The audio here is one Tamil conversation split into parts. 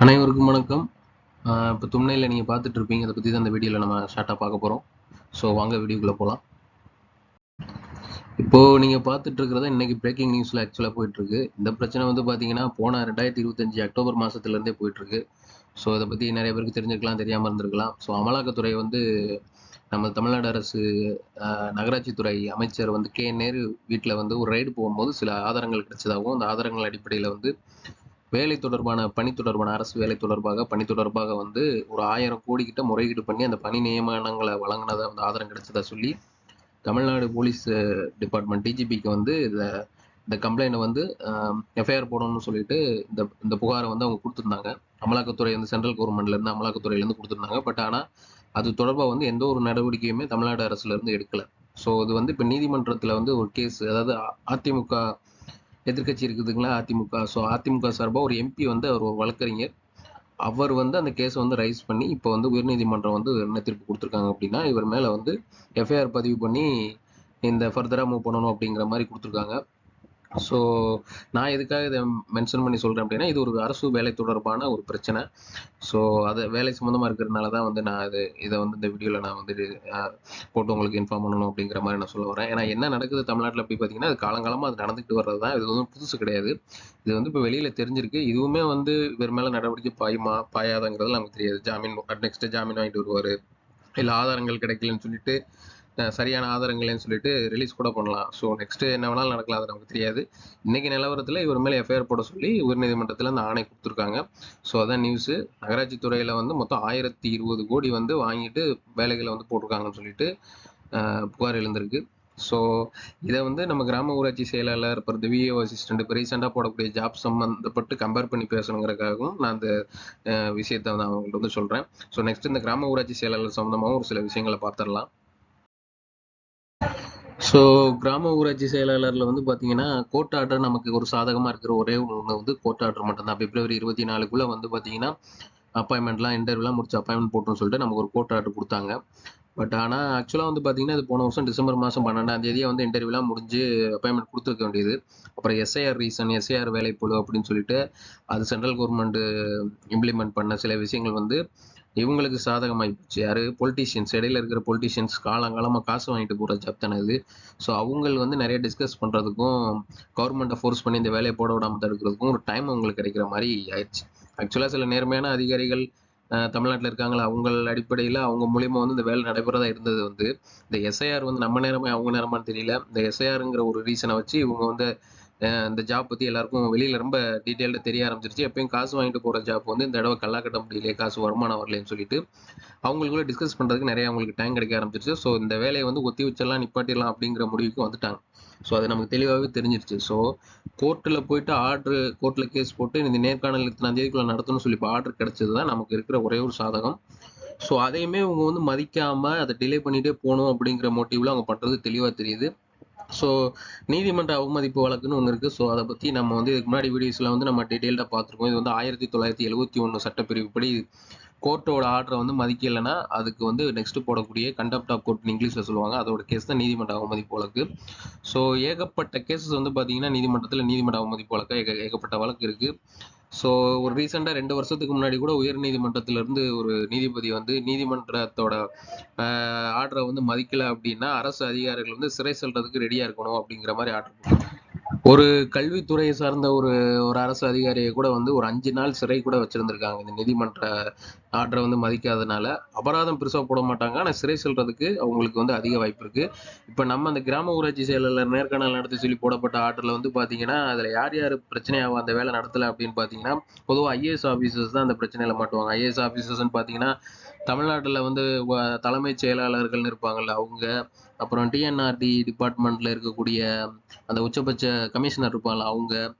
அனைவருக்கும் வணக்கம். இப்போ தும்னையில் நீங்கள் பார்த்துட்டு இருப்பீங்க. அதை பற்றி தான் இந்த வீடியோவில் நம்ம ஷார்ட்டாக பார்க்க போகிறோம். ஸோ வாங்க வீடியோக்குள்ளே போகலாம். இப்போது நீங்கள் பார்த்துட்டு இருக்கிறத இன்றைக்கி பிரேக்கிங் நியூஸில் ஆக்சுவலாக போயிட்டுருக்கு. இந்த பிரச்சனை வந்து பார்த்தீங்கன்னா போன 2025 அக்டோபர் மாதத்துலேருந்தே போயிட்டுருக்கு. ஸோ இதை பற்றி நிறைய பேருக்கு தெரிஞ்சிருக்கலாம், தெரியாமல் இருந்திருக்கலாம். ஸோ அமலாக்கத்துறை வந்து நம்ம தமிழ்நாடு அரசு நகராட்சித்துறை அமைச்சர் வந்து நேரு வீட்டில் வந்து ஒரு ரைடு போகும்போது சில ஆதாரங்கள் கிடைச்சதாகவும், அந்த ஆதாரங்கள் அடிப்படையில் வந்து வேலை தொடர்பான பணி தொடர்பான அரசு வேலை பணி தொடர்பாக வந்து ஒரு 1000 கோடி கிட்ட முறையீடு பண்ணி அந்த பணி நியமனங்களை வழங்கினதை வந்து ஆதாரம் கிடைச்சதா சொல்லி தமிழ்நாடு போலீஸ் டிபார்ட்மெண்ட் டிஜிபிக்கு வந்து இந்த கம்ப்ளைண்ட் வந்து எஃப்ஐஆர் போடணும்னு சொல்லிட்டு இந்த புகாரை வந்து அவங்க கொடுத்துருந்தாங்க. அமலாக்கத்துறை வந்து சென்ட்ரல் கவர்மெண்ட்லேருந்து அமலாக்கத்துறையிலேருந்து கொடுத்துருந்தாங்க. பட் ஆனால் அது தொடர்பாக வந்து எந்த ஒரு நடவடிக்கையுமே தமிழ்நாடு அரசுலேருந்து எடுக்கலை. ஸோ இது வந்து இப்போ நீதிமன்றத்தில் வந்து ஒரு கேஸ், அதாவது அதிமுக எதிர்கட்சி இருக்குதுங்களா அதிமுக. ஸோ அதிமுக சார்பாக ஒரு எம்பி வந்து அவர் ஒரு வழக்கறிஞர், அவர் வந்து அந்த கேஸை வந்து ரைஸ் பண்ணி இப்போ வந்து உயர்நீதிமன்றம் வந்து என்ன தீர்ப்பு கொடுத்துருக்காங்க அப்படின்னா, இவர் மேலே வந்து எஃப்ஐஆர் பதிவு பண்ணி இந்த ஃபர்தராக மூவ் பண்ணணும் அப்படிங்கிற மாதிரி கொடுத்துருக்காங்க. ஸோ நான் எதுக்காக இதை மென்ஷன் பண்ணி சொல்கிறேன் அப்படின்னா, இது ஒரு அரசு வேலை தொடர்பான ஒரு பிரச்சனை. ஸோ அது வேலை சம்மந்தமாக இருக்கிறதுனால தான் வந்து நான் இதை வந்து இந்த வீடியோவில் நான் வந்து போட்டு உங்களுக்கு இன்ஃபார்ம் பண்ணணும் அப்படிங்கிற மாதிரி நான் சொல்ல வரேன். ஏன்னா என்ன நடக்குது தமிழ்நாட்டில் அப்படி பார்த்தீங்கன்னா, அது காலங்காலமாக அது நடந்துகிட்டு வர்றது தான். இது வந்து புதுசு கிடையாது. இது வந்து இப்போ வெளியில் தெரிஞ்சிருக்கு. இதுவுமே வந்து இவர் மேலே நடவடிக்கை பாயாதாங்கிறது நமக்கு தெரியாது. நெக்ஸ்ட் ஜாமீன் வாங்கிட்டு வருவார், இல்லை ஆதாரங்கள் கிடைக்கலன்னு சொல்லிட்டு சரியான ஆதாரங்கள்னு சொல்லிட்டு ரிலீஸ் கூட பண்ணலாம். ஸோ நெக்ஸ்ட் என்ன வேணாலும் நடக்கலாம், அது நமக்கு தெரியாது. இன்னைக்கு நிலவரத்தில் இவர் மேலே எஃப்ஐஆர் போட சொல்லி உயர்நீதிமன்றத்தில் அந்த ஆணை கொடுத்துருக்காங்க. ஸோ அதான் நியூஸு. நகராட்சி துறையில் வந்து மொத்தம் 1020 கோடி வந்து வாங்கிட்டு வேலைகளை வந்து போட்டிருக்காங்கன்னு சொல்லிட்டு புகார் எழுந்திருக்கு. ஸோ இதை வந்து நம்ம கிராம ஊராட்சி செயலாளர், அப்புறம் விஏஓ அசிஸ்டன்ட், இப்போ ரீசெண்டாக போடக்கூடிய ஜாப் சம்மந்தப்பட்டு கம்பேர் பண்ணி பேசணுங்கிறதுக்காகவும் நான் அந்த விஷயத்தை வந்து அவங்கள்ட்ட வந்து சொல்கிறேன். ஸோ நெக்ஸ்ட் இந்த கிராம ஊராட்சி செயலாளர் சம்மந்தமாகவும் ஒரு சில விஷயங்களை பார்த்துடலாம். ஸோ கிராம ஊராட்சி செயலாளரில் வந்து பார்த்தீங்கன்னா, கோர்ட் ஆர்டர் நமக்கு ஒரு சாதகமாக இருக்கிற ஒரே ஒன்று வந்து கோர்ட் ஆர்டர் மட்டும்தான். பிப்ரவரி 24க்குள்ளே வந்து பார்த்தீங்கன்னா, அப்பாயின்மெண்ட்லாம் இன்டர்வியூலாம் முடிச்சு அப்பாயின்மெண்ட் போட்டோம்னு சொல்லிட்டு நமக்கு ஒரு கோர்ட் ஆர்டர் கொடுத்தாங்க. பட் ஆனால் ஆக்சுவலாக வந்து பார்த்தீங்கன்னா, இது போன வருஷம் டிசம்பர் மாதம் 12ஆம் தேதியே வந்து இன்டர்வியூலாம் முடிஞ்சு அப்பாயின்மெண்ட் கொடுத்துருக்க வேண்டியது. அப்புறம் எஸ்ஐஆர் வேலைப்புழு அப்படின்னு சொல்லிட்டு அது சென்ட்ரல் கவர்மெண்ட் இம்ப்ளிமெண்ட் பண்ண சில விஷயங்கள் வந்து இவங்களுக்கு சாதகமாகி போச்சு. யாரு? பொலிட்டீஷியன்ஸ், இடையில இருக்கிற பொலிட்டீஷியன்ஸ் காலங்காலமாக காசு வாங்கிட்டு போகிற ஜாப் தானே இது. ஸோ அவங்க வந்து நிறைய டிஸ்கஸ் பண்ணுறதுக்கும், கவர்மெண்ட்டை ஃபோர்ஸ் பண்ணி இந்த வேலையை போட விடாமல் தடுக்கிறதுக்கும் ஒரு டைம் அவங்களுக்கு கிடைக்கிற மாதிரி ஆயிடுச்சு. ஆக்சுவலாக சில நேர்மையான அதிகாரிகள் தமிழ்நாட்டில் இருக்காங்களா, அவங்க அடிப்படையில் அவங்க மூலியமாக வந்து இந்த வேலை நடைபெறதா இருந்தது வந்து இந்த எஸ்ஐஆர் வந்து நம்ம நேரமே அவங்க நேரமானு தெரியல. இந்த எஸ்ஐஆருங்கிற ஒரு ரீசனை வச்சு இவங்க வந்து இந்த ஜாப் பற்றி எல்லாருக்கும் வெளியில் ரொம்ப டீட்டெயில்டாக தெரிய ஆரம்பிச்சிருச்சு. எப்பயும் காசு வாங்கிட்டு போகிற ஜாப் வந்து இந்த தடவை கல்லா கட்ட முடியலையே, காசு வருமானம் வரலன்னு சொல்லிட்டு அவங்களுக்குள்ள டிஸ்கஸ் பண்ணுறதுக்கு நிறைய அவங்களுக்கு டைம் கிடைக்க ஆரம்பிச்சிருச்சு. ஸோ இந்த வேலையை வந்து ஒத்தி வச்செல்லாம் நிப்பாட்டிடலாம் அப்படிங்கிற முடிவுக்கு வந்துட்டாங்க. ஸோ அது நமக்கு தெளிவாகவே தெரிஞ்சிருச்சு. ஸோ கோர்ட்டில் போயிட்டு கோர்ட்டில் கேஸ் போட்டு இந்த நேர்காணல் இத்தனாம் தேதிக்குள்ள நடத்தணும்னு சொல்லி இப்போ ஆர்டர் கிடைச்சது தான் நமக்கு இருக்கிற ஒரே ஒரு சாதகம். ஸோ அதையுமே அவங்க வந்து மதிக்காமல் அதை டிலே பண்ணிகிட்டே போகணும் அப்படிங்கிற மோட்டிவில் அவங்க பண்ணுறது தெளிவாக தெரியுது. ஸோ நீதிமன்ற அவமதிப்பு வழக்குன்னு ஒன்று இருக்குது. ஸோ அதை பற்றி நம்ம வந்து இதுக்கு முன்னாடி வீடியோஸில் வந்து நம்ம டீட்டெயில்டாக பார்த்துருக்கோம். இது வந்து 1971 சட்டப்பிரிவுப்படி கோர்ட்டோட ஆர்டரை வந்து மதிக்கலைன்னா அதுக்கு வந்து நெக்ஸ்ட் போடக்கூடிய கண்டெம்ட் ஆஃப் கோர்ட்னு இங்கிலீஷில் சொல்லுவாங்க. அதோட கேஸ் தான் நீதிமன்ற அவமதிப்பு வழக்கு. ஸோ ஏகப்பட்ட கேசஸ் வந்து பார்த்தீங்கன்னா நீதிமன்ற அவமதிப்பு வழக்கு ஏகப்பட்ட வழக்கு இருக்குது. ஸோ ஒரு ரீசெண்டாக 2 வருஷத்துக்கு முன்னாடி கூட உயர் நீதிமன்றத்திலிருந்து ஒரு நீதிபதி வந்து நீதிமன்றத்தோட ஆர்டரை வந்து மதிக்கலை அப்படின்னா அரசு அதிகாரிகள் வந்து சிறை செல்றதுக்கு ரெடியாக இருக்கணும் அப்படிங்கிற மாதிரி ஆர்டர். ஒரு கல்வித்துறையை சார்ந்த ஒரு ஒரு அரசு அதிகாரியை கூட வந்து ஒரு 5 நாள் சிறை கூட வச்சிருந்திருக்காங்க இந்த நீதிமன்ற ஆர்டரை வந்து மதிக்காதனால. அபராதம் பெருசாக போட மாட்டாங்க, ஆனால் சிறை செல்றதுக்கு அவங்களுக்கு வந்து அதிக வாய்ப்பு இருக்கு. இப்போ நம்ம அந்த கிராம ஊராட்சி செயலாளர் நேர்காணல் நடத்தி சொல்லி போடப்பட்ட ஆர்டரில் வந்து பார்த்தீங்கன்னா, அதில் யார் யார் பிரச்சனையாகும் அந்த வேலை நடத்தலை அப்படின்னு பார்த்தீங்கன்னா, பொதுவாக ஐஏஎஸ் ஆஃபீஸர்ஸ் தான் அந்த பிரச்சனையில் மாட்டுவாங்க. ஐஏஎஸ் ஆஃபீஸர்ஸ்ன்னு பார்த்தீங்கன்னா தமிழ்நாட்டில் வந்து தலைமைச் செயலாளர்கள்னு இருப்பாங்கல்ல அவங்க, அப்புறம் டிஎன்ஆர்டி டிபார்ட்மெண்ட்டில் இருக்கக்கூடிய அந்த உச்சபட்ச கமிஷனர் இருப்பாங்கல்ல அவங்க,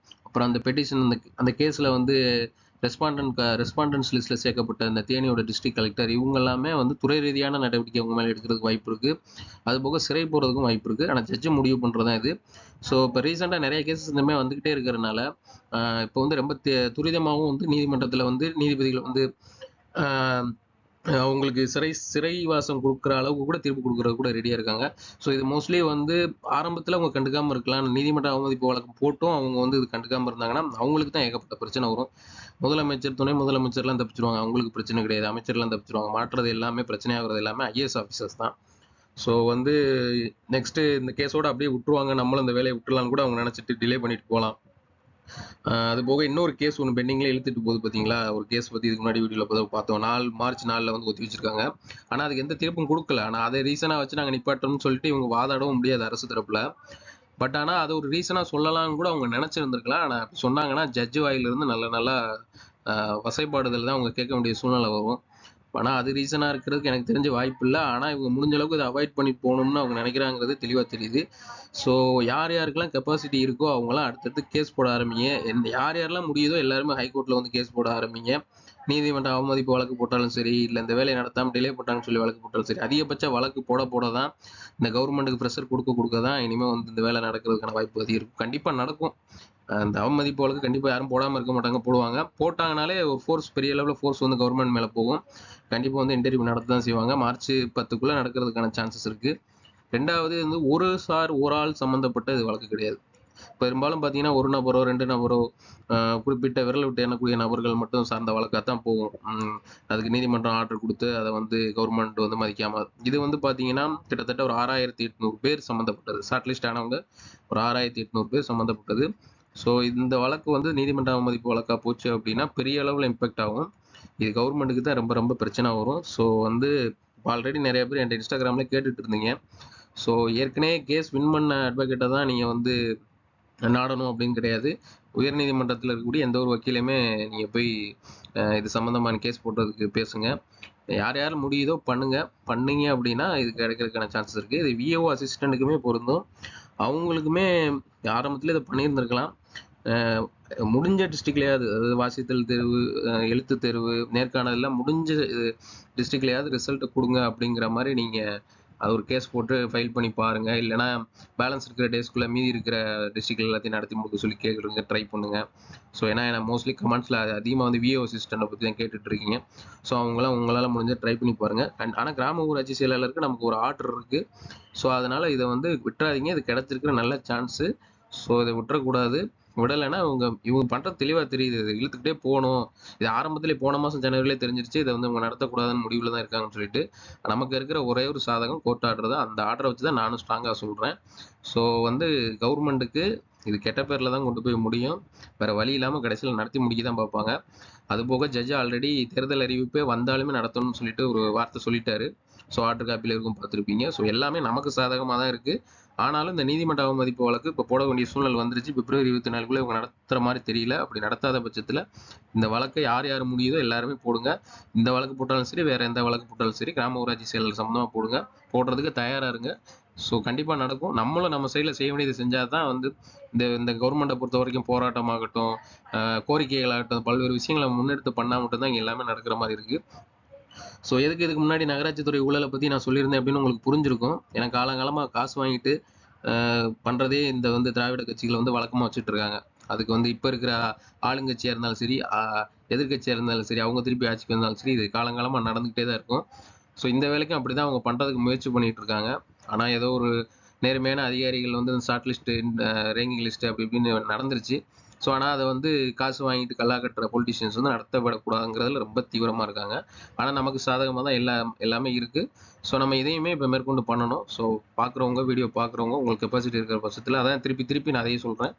அப்புறம் அந்த பெட்டிஷன் அந்த கேஸில் வந்து ரெஸ்பாண்டன்ஸ் லிஸ்ட்டில் சேர்க்கப்பட்ட அந்த தேனியோட டிஸ்ட்ரிக்ட் கலெக்டர், இவங்க எல்லாமே வந்து துறை ரீதியான நடவடிக்கை அவங்க மேலே எடுக்கிறதுக்கு வாய்ப்பு இருக்குது. அது போக சிறை போகிறதுக்கும் வாய்ப்பு இருக்குது. ஆனால் ஜட்ஜு முடிவு பண்ணுறது தான் இது. ஸோ இப்போ ரீசெண்டாக நிறைய கேசஸ் இந்தமாதிரி வந்துக்கிட்டே இருக்கிறதுனால இப்போ வந்து ரொம்ப துரிதமாகவும் வந்து நீதிமன்றத்தில் வந்து நீதிபதிகள் வந்து அவங்களுக்கு சிறைவாசம் கொடுக்குற அளவுக்கு கூட தீர்ப்பு கொடுக்குறது கூட ரெடியாக இருக்காங்க. ஸோ இது மோஸ்ட்லி வந்து ஆரம்பத்தில் அவங்க கண்டுக்காமல் இருக்கலாம். நீதிமன்ற அவமதிப்பு வழக்கு போட்டும் அவங்க வந்து இது கண்டுக்காமல் இருந்தாங்கன்னா அவங்களுக்கு தான் ஏகப்பட்ட பிரச்சனை வரும். முதலமைச்சர், துணை முதலமைச்சர்லாம் தப்பிச்சிருவாங்க. அவங்களுக்கு பிரச்சனை கிடையாது. அமைச்சர்லாம் தப்பிச்சிருவாங்க. மாட்டுறது எல்லாமே பிரச்சனையாகிறது எல்லாமே ஐஏஎஸ் ஆஃபீஸர்ஸ் தான். ஸோ வந்து நெக்ஸ்ட் இந்த கேஸோட அப்படியே விட்டுருவாங்க. நம்மளும் இந்த வேலையை விட்டுலாம்னு கூட அவங்க நினைச்சிட்டு டிலே பண்ணிட்டு போகலாம். அது போக இன்னொரு கேஸ் ஒன்று பெண்டிங்ல இழுத்துட்டு போகுது பார்த்தீங்களா? ஒரு கேஸ் பத்தி இதுக்கு முன்னாடி வீடியோவில் பார்த்தோம். மார்ச் 4 வந்து ஒத்தி வச்சிருக்காங்க. ஆனா அதுக்கு எந்த தீர்ப்பும் கொடுக்கல. ஆனா அதை ரீசனா வச்சு நாங்க நிப்பாட்டோம்னு சொல்லிட்டு இவங்க வாதாடவும் முடியாது அரசு தரப்புல. பட் ஆனா அது ஒரு ரீசனா சொல்லலாம்னு கூட அவங்க நினைச்சிருந்திருக்கலாம். ஆனா அப்படி சொன்னாங்கன்னா ஜட்ஜ் வாயிலிருந்து நல்ல நல்லா வசைபாடுதல் தான் அவங்க கேட்க வேண்டிய சூழ்நிலை வரும். ஆனா அது ரீசனா இருக்கிறதுக்கு எனக்கு தெரிஞ்ச வாய்ப்பு இல்லை. ஆனா இவங்க முடிஞ்ச அளவுக்கு இதை அவாய்ட் பண்ணி போகணும்னு அவங்க நினைக்கிறாங்கிறது தெளிவா தெரியுது. ஸோ யார் யாருக்கெல்லாம் கெப்பாசிட்டி இருக்கோ அவங்களாம் அடுத்தடுத்து கேஸ் போட ஆரம்பிங்க. யார் யாரெல்லாம் முடியுதோ எல்லாருமே ஹைகோர்ட்ல வந்து கேஸ் போட ஆரம்பிங்க. நீதிமன்ற அவமதிப்பு வழக்கு போட்டாலும் சரி, இல்லை இந்த வேலையை நடத்தாமல் டிலே போட்டாங்கன்னு சொல்லி வழக்கு போட்டாலும் சரி, அதிகபட்ச வழக்கு போட தான் இந்த கவர்மெண்ட்டுக்கு ப்ரெஷர் கொடுக்க தான் இனிமேல் வந்து இந்த வேலை நடக்கிறதுக்கான வாய்ப்பு அதிகம் இருக்கும். கண்டிப்பாக நடக்கும். அந்த அவமதிப்பு வழக்கு கண்டிப்பாக யாரும் போடாமல் இருக்க மாட்டாங்க, போடுவாங்க. போட்டாங்கனாலே ஒரு ஃபோர்ஸ், பெரிய அளவில் ஃபோர்ஸ் வந்து கவர்மெண்ட் மேலே போகும். கண்டிப்பாக வந்து இன்டர்வியூ நடத்த தான் செய்வாங்க. மார்ச் 10க்குள்ளே நடக்கிறதுக்கான சான்சஸ் இருக்குது. ரெண்டாவது வந்து ஒரு ஆள் சம்மந்தப்பட்ட இது வழக்கு கிடையாது. பெரும்பாலும் பார்த்தீங்கன்னா ஒரு நபரோ 2 நபரோ குறிப்பிட்ட விரல் விட்டு எண்ணக்கூடிய நபர்கள் மட்டும் சார்ந்த வழக்காக தான் போகும். அதுக்கு நீதிமன்றம் ஆர்டர் கொடுத்து அதை வந்து கவர்மெண்ட் வந்து மதிக்காம இது வந்து பார்த்தீங்கன்னா கிட்டத்தட்ட ஒரு 6800 பேர் சம்மந்தப்பட்டது. ஷார்ட் லிஸ்ட் ஆனவங்க ஒரு 6800 பேர் சம்மந்தப்பட்டது. ஸோ இந்த வழக்கு வந்து நீதிமன்ற அவமதிப்பு வழக்காக போச்சு அப்படின்னா பெரிய அளவில் இம்பேக்ட் ஆகும். இது கவர்மெண்ட்டுக்கு தான் ரொம்ப ரொம்ப பிரச்சனை வரும். ஸோ வந்து ஆல்ரெடி நிறைய பேர் என் இன்ஸ்டாகிராமில் கேட்டுட்டு இருந்தீங்க. ஸோ ஏற்கனவே கேஸ் வின் பண்ண அட்வொகேட்டை தான் நீங்கள் வந்து நாடணும் அப்படின்னு கிடையாது. உயர்நீதிமன்றத்தில் இருக்கக்கூடிய எந்த ஒரு வக்கீலையுமே நீங்கள் போய் இது சம்மந்தமான கேஸ் போடுறதுக்கு பேசுங்க. யார் யார் முடியுதோ பண்ணுங்க. பண்ணீங்க அப்படின்னா இது கிடைக்கிறதுக்கான சான்சஸ் இருக்குது. இது விஏஓ அசிஸ்டண்ட்டுக்குமே பொருந்தும். அவங்களுக்குமே ஆரம்பத்தில் இதை பண்ணியிருந்திருக்கலாம். முடிஞ்ச டிஸ்ட்ரிக்ட்லையாவது, அதாவது வாசித்தல் தேர்வு, எழுத்து தேர்வு, நேர்காணல் எல்லாம் முடிஞ்ச டிஸ்ட்ரிக்ட்லையாவது ரிசல்ட்டை கொடுங்க அப்படிங்கிற மாதிரி நீங்கள் அது ஒரு கேஸ் போட்டு ஃபைல் பண்ணி பாருங்க. இல்லைனா பேலன்ஸ் இருக்கிற டேஸ்க்குள்ளே மீதி இருக்கிற டிஸ்ட்ரிக்ட் எல்லாத்தையும் நடத்தி முடிக்க சொல்லி கேட்குறீங்க, ட்ரை பண்ணுங்க. ஸோ ஏன்னா மோஸ்ட்லி கமெண்ட்ஸில் அதிகமாக வந்து விஏஓ அசிஸ்டண்ட்டை பற்றி தான் கேட்டுட்டு இருக்கீங்க. ஸோ அவங்களாம் உங்களால் முடிஞ்ச ட்ரை பண்ணி பாருங்கள். ஆனால் கிராம ஊராட்சி செயலாளருக்கு நமக்கு ஒரு ஆர்டர் இருக்குது. ஸோ அதனால் இதை வந்து விட்டுறாதீங்க. இது கிடைச்சிருக்கிற நல்ல சான்ஸு. ஸோ இதை விட்டுறக்கூடாது. விடலைன்னா இவங்க பண்ணுறது தெளிவாக தெரியுது. இது இழுத்துக்கிட்டே போகணும். இது ஆரம்பத்திலே போன மாதம் ஜனவரியிலே தெரிஞ்சிருச்சு இதை வந்து இவங்க நடத்தக்கூடாதுன்னு முடிவில் தான் இருக்காங்கன்னு சொல்லிட்டு. நமக்கு இருக்கிற ஒரே ஒரு சாதகம் கோர்ட் ஆர்டர் தான். அந்த ஆர்டரை வச்சு தான் நானும் ஸ்ட்ராங்காக சொல்கிறேன். ஸோ வந்து கவர்மெண்ட்டுக்கு இது கெட்ட பேரில் தான் கொண்டு போய் முடியும். வேறு வழி இல்லாமல் கடைசியில் நடத்தி முடிக்க தான் பார்ப்பாங்க. அதுபோக ஜட்ஜ் ஆல்ரெடி தேர்தல் அறிவிப்பே வந்தாலுமே நடத்தணும்னு சொல்லிட்டு ஒரு வார்த்தை சொல்லிட்டாரு. ஸோ ஆர்டர் காப்பியில் இருக்கும், பார்த்துருப்பீங்க. ஸோ எல்லாமே நமக்கு சாதகமாக தான் இருக்குது. ஆனாலும் இந்த நீதிமன்ற அவமதிப்பு வழக்கு இப்போ போட வேண்டிய சூழ்நிலை வந்துருச்சு. பிப்ரவரி 24க்குள்ளே இவங்க நடத்துகிற மாதிரி தெரியல. அப்படி நடத்தாத பட்சத்தில் இந்த வழக்கை யார் யார் முடியுதோ எல்லாருமே போடுங்க. இந்த வழக்கு போட்டாலும் சரி, வேறு எந்த வழக்கு போட்டாலும் சரி, கிராம ஊராட்சி செயலர் சம்மந்தமாக போடுங்க. போடுறதுக்கு தயாராக இருங்க. ஸோ கண்டிப்பாக நடக்கும். நம்மளும் நம்ம சைடில் செய்ய வேண்டியது செஞ்சால் தான் வந்து இந்த கவர்மெண்ட்டை பொறுத்த வரைக்கும் போராட்டமாகட்டும், கோரிக்கைகளாகட்டும், பல்வேறு விஷயங்களை முன்னெடுத்து பண்ணால் மட்டும்தான் இங்கே எல்லாமே நடக்கிற மாதிரி இருக்குது. ஸோ இதுக்கு முன்னாடி நகராட்சித்துறை ஊழலை பற்றி நான் சொல்லியிருந்தேன் அப்படின்னு உங்களுக்கு புரிஞ்சிருக்கும். ஏன்னா காலங்காலமாக காசு வாங்கிட்டு பண்ணுறதே இந்த வந்து திராவிட கட்சிகளை வந்து வழக்கமாக வச்சுட்டு இருக்காங்க. அதுக்கு வந்து இப்போ இருக்கிற ஆளுங்கட்சியாக இருந்தாலும் சரி, எதிர்கட்சியாக இருந்தாலும் சரி, அவங்க திருப்பி ஆட்சிக்கு வந்தாலும் சரி, இது காலங்காலமாக நடந்துக்கிட்டே தான் இருக்கும். ஸோ இந்த வேலைக்கும் அப்படி தான் அவங்க பண்ணுறதுக்கு முயற்சி பண்ணிட்டு இருக்காங்க. ஆனால் ஏதோ ஒரு நேர்மையான அதிகாரிகள் வந்து ஷார்ட் லிஸ்ட்டு, ரேங்கிங் லிஸ்ட்டு அப்படி இப்படின்னு நடந்துருச்சு. ஸோ ஆனால் அதை வந்து காசு வாங்கிட்டு கல்லா கட்டுற பொலிட்டிஷியன்ஸ் வந்து நடத்தப்படக்கூடாதுங்கிறதுல ரொம்ப தீவிரமாக இருக்காங்க. ஆனால் நமக்கு சாதகமாக தான் எல்லாமே இருக்குது. ஸோ நம்ம இதையுமே இப்போ மேற்கொண்டு பண்ணணும். ஸோ வீடியோ பார்க்குறவங்க உங்களுக்கு கெப்பாசிட்டி இருக்கிற பட்சத்தில் அதான் திருப்பி நான் அதையே சொல்கிறேன்,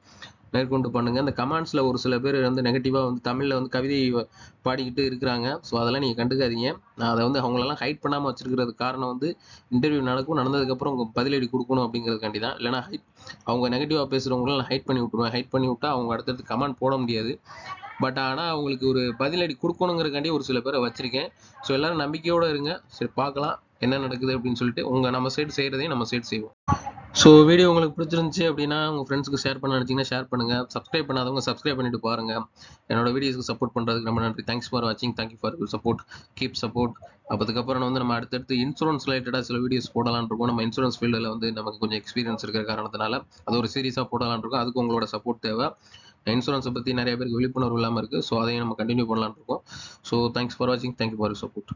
மேற்கொண்டு பண்ணுங்கள். இந்த கமெண்ட்ஸில் ஒரு சில பேர் வந்து நெகட்டிவாக வந்து தமிழில் வந்து கவிதை பாடிக்கிட்டு இருக்கிறாங்க. ஸோ அதெல்லாம் நீங்கள் கண்டுக்காதீங்க. நான் அதை வந்து அவங்களெல்லாம் ஹைட் பண்ணாமல் வச்சிருக்கிறது காரணம் வந்து இன்டர்வியூ நடந்ததுக்கப்புறம் உங்கள் பதிலடி கொடுக்கணும் அப்படிங்கிறதுக்காண்டி தான். இல்லைனா அவங்க நெகட்டிவாக பேசுகிறவங்களாம் நான் ஹைட் பண்ணி விட்ருவேன். ஹைட் பண்ணி விட்டால் அவங்க அடுத்தடுத்து கமெண்ட் போட முடியாது. பட் ஆனால் அவங்களுக்கு ஒரு பதிலடி கொடுக்கணுங்கிறக்காண்டி ஒரு சில பேரை வச்சுருக்கேன். ஸோ எல்லோரும் நம்பிக்கையோடு இருங்க. சரி, பார்க்கலாம் என்ன நடக்குது அப்படின்னு சொல்லிட்டு நம்ம சைடு செய்கிறதையும் நம்ம சைடு செய்வோம். ஸோ வீடியோ உங்களுக்கு பிடிச்சிருந்துச்சி அப்படின்னா உங்கள் ஃப்ரெண்ட்ஸுக்கு ஷேர் பண்ண நினச்சிங்கன்னா ஷேர் பண்ணுங்கள். சப்ஸ்கிரைப் பண்ணாதவங்க சப்ஸ்கிரைப் பண்ணிட்டு பாருங்கள். என்னோட வீடியோஸ்க்கு சப்போர்ட் பண்ணுறதுக்கு ரொம்ப நன்றி. தேங்க்ஸ் ஃபார் வாட்சிங். Thank you for your support. Keep support. அதுக்கப்புறம் வந்து நம்ம அடுத்தடுத்து இன்சூரன்ஸ் ரிலேட்டடாக சில வீடியோஸ் போடலான்னு இருக்கோம். நம்ம இன்சூரன்ஸ் ஃபீல்டில் வந்து நமக்கு கொஞ்சம் எக்ஸ்பீரியன்ஸ் இருக்கிற காரணத்தினால அது ஒரு சீரியஸாக போடலான்னு இருக்கோம். அதுக்கு உங்களோட சப்போர்ட் தேவை. இன்சூரன்ஸை பற்றி நிறைய பேருக்கு விழிப்புணர்வு இல்லாமல் இருக்குது. ஸோ அதையும் நம்ம கண்டினியூ பண்ணலான்னு இருக்கோம். ஸோ தேங்க்ஸ் ஃபார் வாட்சிங். Thank you for your support.